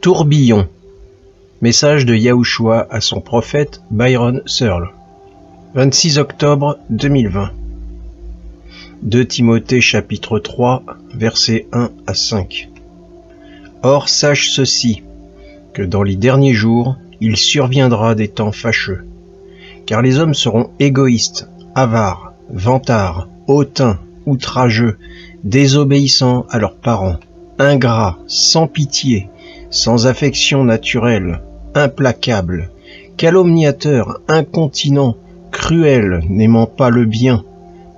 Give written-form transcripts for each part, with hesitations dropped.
Tourbillon. Message de Yahushua à son prophète Byron Searle. 26 octobre 2020. 2 Timothée chapitre 3, versets 1 à 5. Or sache ceci, que dans les derniers jours, il surviendra des temps fâcheux. Car les hommes seront égoïstes, avares, vantards, hautains, outrageux, désobéissants à leurs parents, ingrats, sans pitié, sans affection naturelle, implacables, calomniateurs, incontinents, cruels, n'aimant pas le bien,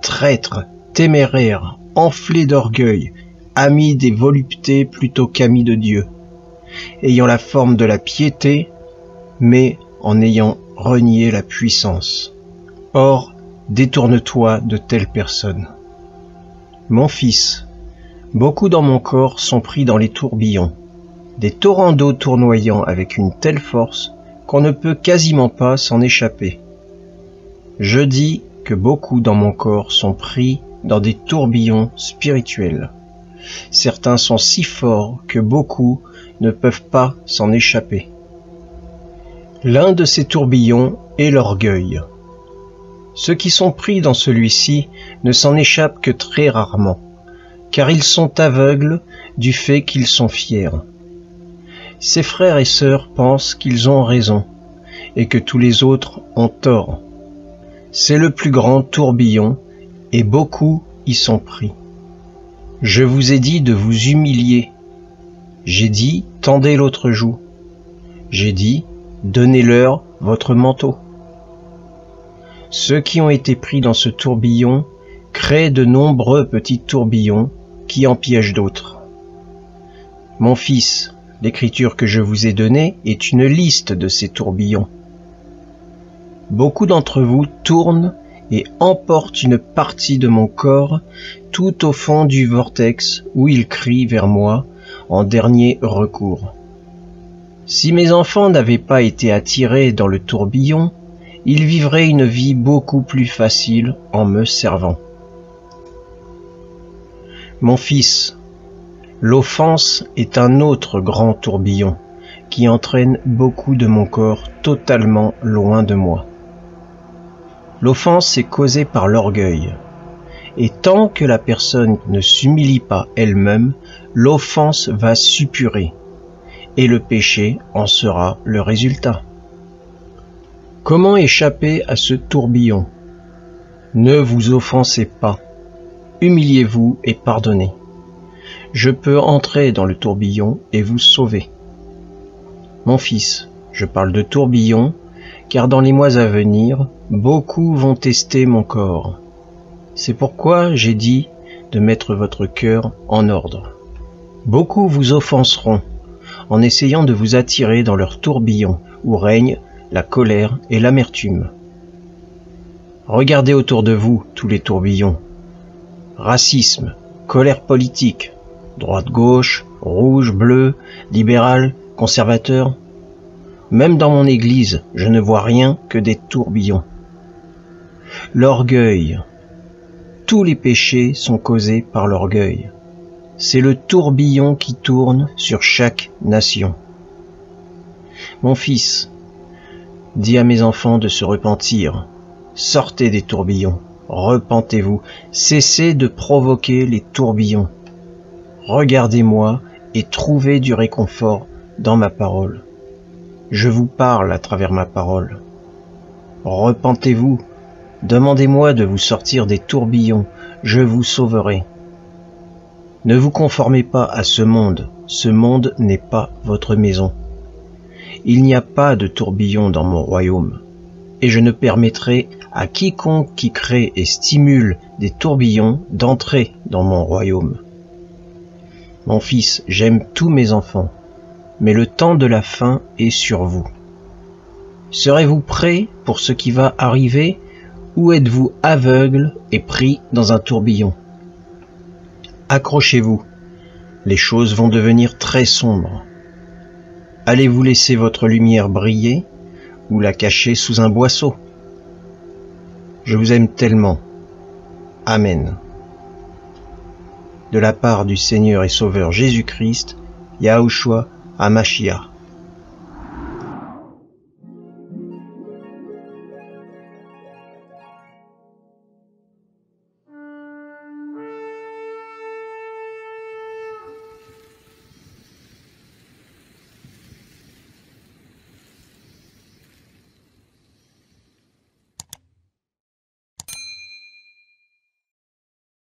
traîtres, téméraires, enflés d'orgueil, amis des voluptés plutôt qu'amis de Dieu, ayant la forme de la piété, mais en ayant renié la puissance. Or, détourne-toi de telles personnes. Mon fils, beaucoup dans mon corps sont pris dans les tourbillons, des torrents d'eau tournoyant avec une telle force qu'on ne peut quasiment pas s'en échapper. Je dis que beaucoup dans mon corps sont pris dans des tourbillons spirituels. Certains sont si forts que beaucoup ne peuvent pas s'en échapper. L'un de ces tourbillons est l'orgueil. Ceux qui sont pris dans celui-ci ne s'en échappent que très rarement, car ils sont aveugles du fait qu'ils sont fiers. Ces frères et sœurs pensent qu'ils ont raison, et que tous les autres ont tort. C'est le plus grand tourbillon, et beaucoup y sont pris. Je vous ai dit de vous humilier. J'ai dit, tendez l'autre joue. J'ai dit, donnez-leur votre manteau. Ceux qui ont été pris dans ce tourbillon créent de nombreux petits tourbillons qui en piègent d'autres. Mon fils, l'écriture que je vous ai donnée est une liste de ces tourbillons. Beaucoup d'entre vous tournent et emportent une partie de mon corps tout au fond du vortex où ils crient vers moi en dernier recours. Si mes enfants n'avaient pas été attirés dans le tourbillon, ils vivraient une vie beaucoup plus facile en me servant. Mon fils, l'offense est un autre grand tourbillon qui entraîne beaucoup de mon corps totalement loin de moi. L'offense est causée par l'orgueil, et tant que la personne ne s'humilie pas elle-même, l'offense va suppurer, et le péché en sera le résultat. Comment échapper à ce tourbillon? Ne vous offensez pas, humiliez-vous et pardonnez. Je peux entrer dans le tourbillon et vous sauver. Mon fils, je parle de tourbillon, car dans les mois à venir, beaucoup vont tester mon corps. C'est pourquoi j'ai dit de mettre votre cœur en ordre. Beaucoup vous offenseront, en essayant de vous attirer dans leur tourbillon, où règne la colère et l'amertume. Regardez autour de vous tous les tourbillons. Racisme, colère politique, droite-gauche, rouge, bleu, libéral, conservateur. Même dans mon église, je ne vois rien que des tourbillons. L'orgueil. Tous les péchés sont causés par l'orgueil. C'est le tourbillon qui tourne sur chaque nation. Mon fils, dis à mes enfants de se repentir. Sortez des tourbillons, repentez-vous, cessez de provoquer les tourbillons. Regardez-moi et trouvez du réconfort dans ma parole. Je vous parle à travers ma parole. Repentez-vous, demandez-moi de vous sortir des tourbillons, je vous sauverai. Ne vous conformez pas à ce monde n'est pas votre maison. Il n'y a pas de tourbillon dans mon royaume, et je ne permettrai à quiconque qui crée et stimule des tourbillons d'entrer dans mon royaume. Mon fils, j'aime tous mes enfants, mais le temps de la fin est sur vous. Serez-vous prêts pour ce qui va arriver, ou êtes-vous aveugle et pris dans un tourbillon? Accrochez-vous, les choses vont devenir très sombres. Allez-vous laisser votre lumière briller ou la cacher sous un boisseau? Je vous aime tellement. Amen. De la part du Seigneur et Sauveur Jésus-Christ, Yahushua Hamashiach.